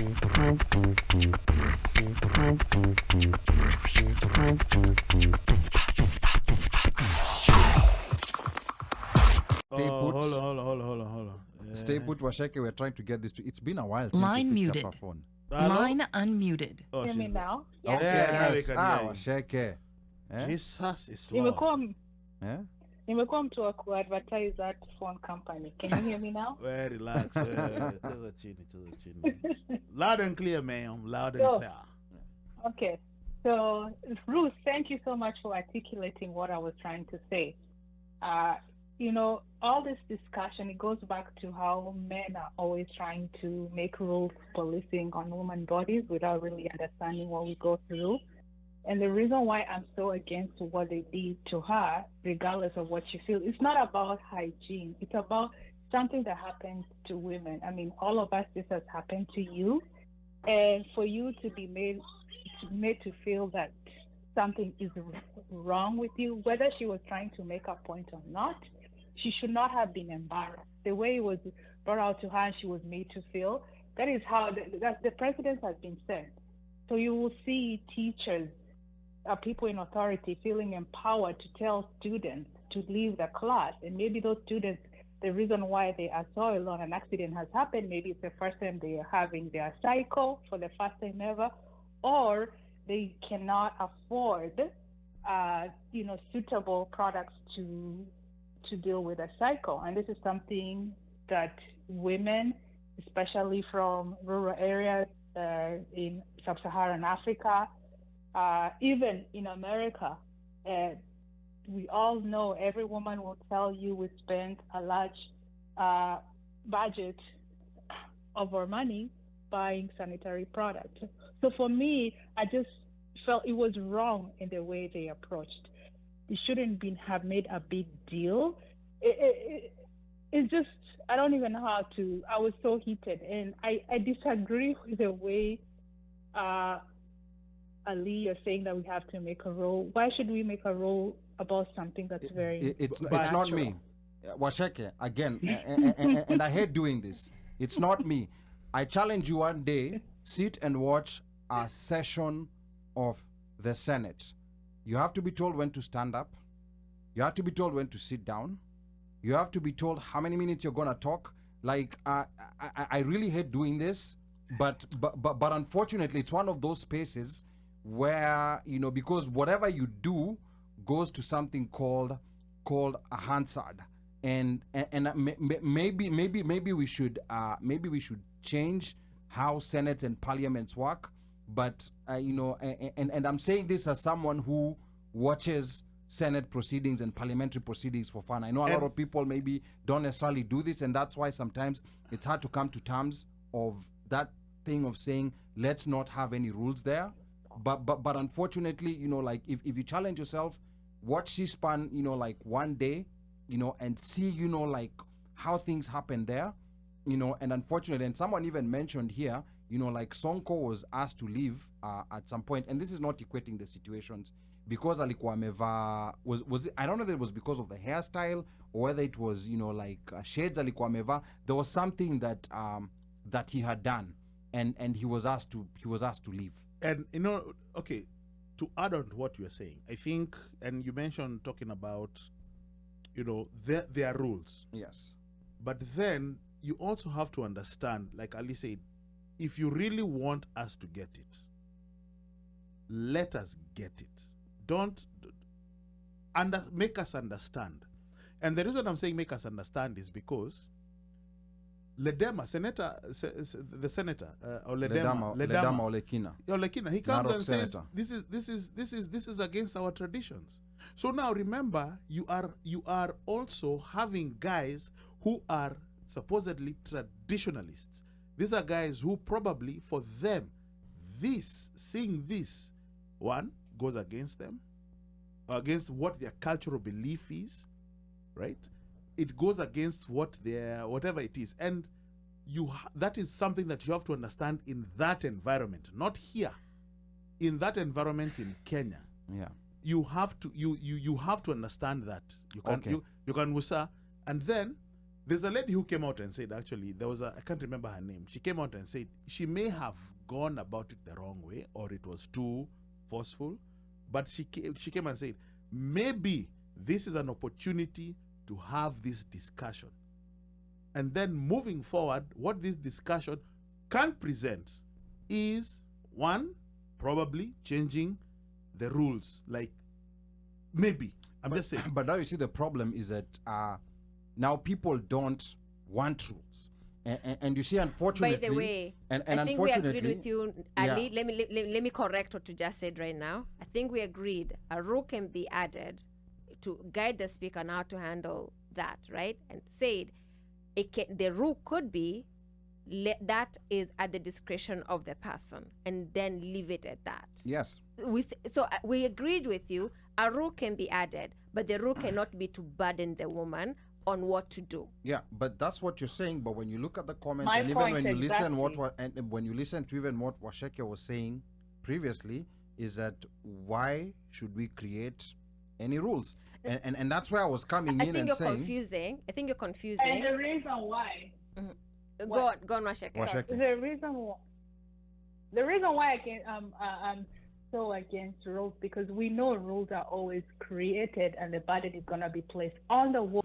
Hold on. Stay put, Washeke. We're trying to get this to. It's been a while since Line we picked muted. up our phone. Line unmuted. Oh, Hear me she's now? Yes. Yes. we can Ah, hear you. Washeke. Jesus is Lord. Nimekuwa mtu wa kuadvertise that phone company. Can you hear me now? Well, relax. Cheza chini. Loud and clear, ma'am. Loud and So- clear. Okay. So, Ruth, thank you so much for articulating what I was trying to say. All this discussion, it goes back to how men are always trying to make rules policing on women's bodies without really understanding what we go through. And the reason why I'm so against what they did to her, regardless of what she feels, it's not about hygiene. It's about something that happens to women. I mean, all of us, this has happened to you. And for you to be made to feel that something is wrong with you, whether she was trying to make a point or not, she should not have been embarrassed. The way it was brought out to her and she was made to feel, that is how the precedent has been set. So you will see teachers, people in authority feeling empowered to tell students to leave the class. And maybe those students, the reason why they are so alone, an accident has happened, maybe it's the first time they are having their cycle for the first time ever, or they cannot afford suitable products to deal with a cycle. And this is something that women, especially from rural areas in sub-Saharan Africa, even in America, we all know, every woman will tell you we spend a large budget of our money buying sanitary products. So for me, I just felt it was wrong in the way they approached. It shouldn't have made a big deal. It's just, I don't even know how to, I was so heated. And I disagree with the way Ali, you're saying that we have to make a rule. Why should we make a rule about something that's It's not me. Washeke, again, and I hate doing this. It's not me. I challenge you one day, sit and watch a session of the Senate. You have to be told when to stand up. You have to be told when to sit down. You have to be told how many minutes you're going to talk. Like, I really hate doing this, but unfortunately, it's one of those spaces where, because whatever you do goes to something called a Hansard. And maybe we should change how senates and parliaments work. But and I'm saying this as someone who watches Senate proceedings and parliamentary proceedings for fun. I know a lot of people maybe don't necessarily do this, and that's why sometimes it's hard to come to terms of that thing of saying let's not have any rules there. But unfortunately, like if you challenge yourself, watch C-SPAN, like one day, and see, like how things happen there, and unfortunately, and someone even mentioned here, like Sonko was asked to leave at some point, and this is not equating the situations, because alikuwa amevaa, was it, I don't know if it was because of the hairstyle or whether it was, like shades alikuwa amevaa. There was something that that he had done, and he was asked to leave. And okay, to add on to what you are saying, I think, and you mentioned talking about, there are rules. Yes. But then you also have to understand, like Ali said, if you really want us to get it, let us get it. Don't make us understand. And the reason I'm saying make us understand is because Ledema, the senator, or Ledema Olekina, he comes Narok and senator. says this is against our traditions. So now remember, you are also having guys who are supposedly traditionalists. These are guys who probably, for them, seeing this one goes against them, against what their cultural belief is, right? It goes against whatever it is, and that is something that you have to understand in that environment, not here. In that environment in Kenya, you have to understand that you can wusa, and then There's a lady who came out and said, actually, there was I can't remember her name. She came out and said she may have gone about it the wrong way, or it was too forceful, but she came and said, maybe this is an opportunity to have this discussion. And then moving forward, what this discussion can present is, one, probably changing the rules. Like, maybe. I'm just saying. But now you see the problem is that now people don't want rules. And you see, unfortunately... By the way, and I think we unfortunately, agreed with you, Ali. Let me correct what you just said right now. I think we agreed a rule can be added to guide the speaker on how to handle that, right? And said the rule could be that is at the discretion of the person, and then leave it at that. Yes. So we agreed with you. A rule can be added, but the rule cannot be to burden the woman on what to do. Yeah, but that's what you're saying. But when you look at the comments, My and even point when you listen exactly. and when you listen to even what Washeke was saying previously, is that why should we create any rules? And that's where I was coming I in think and you're saying, confusing. I think you're confusing. And the reason why. Go on, Washeke. Washeke. The reason why I'm so against rules, because we know rules are always created and the burden is going to be placed on the woman.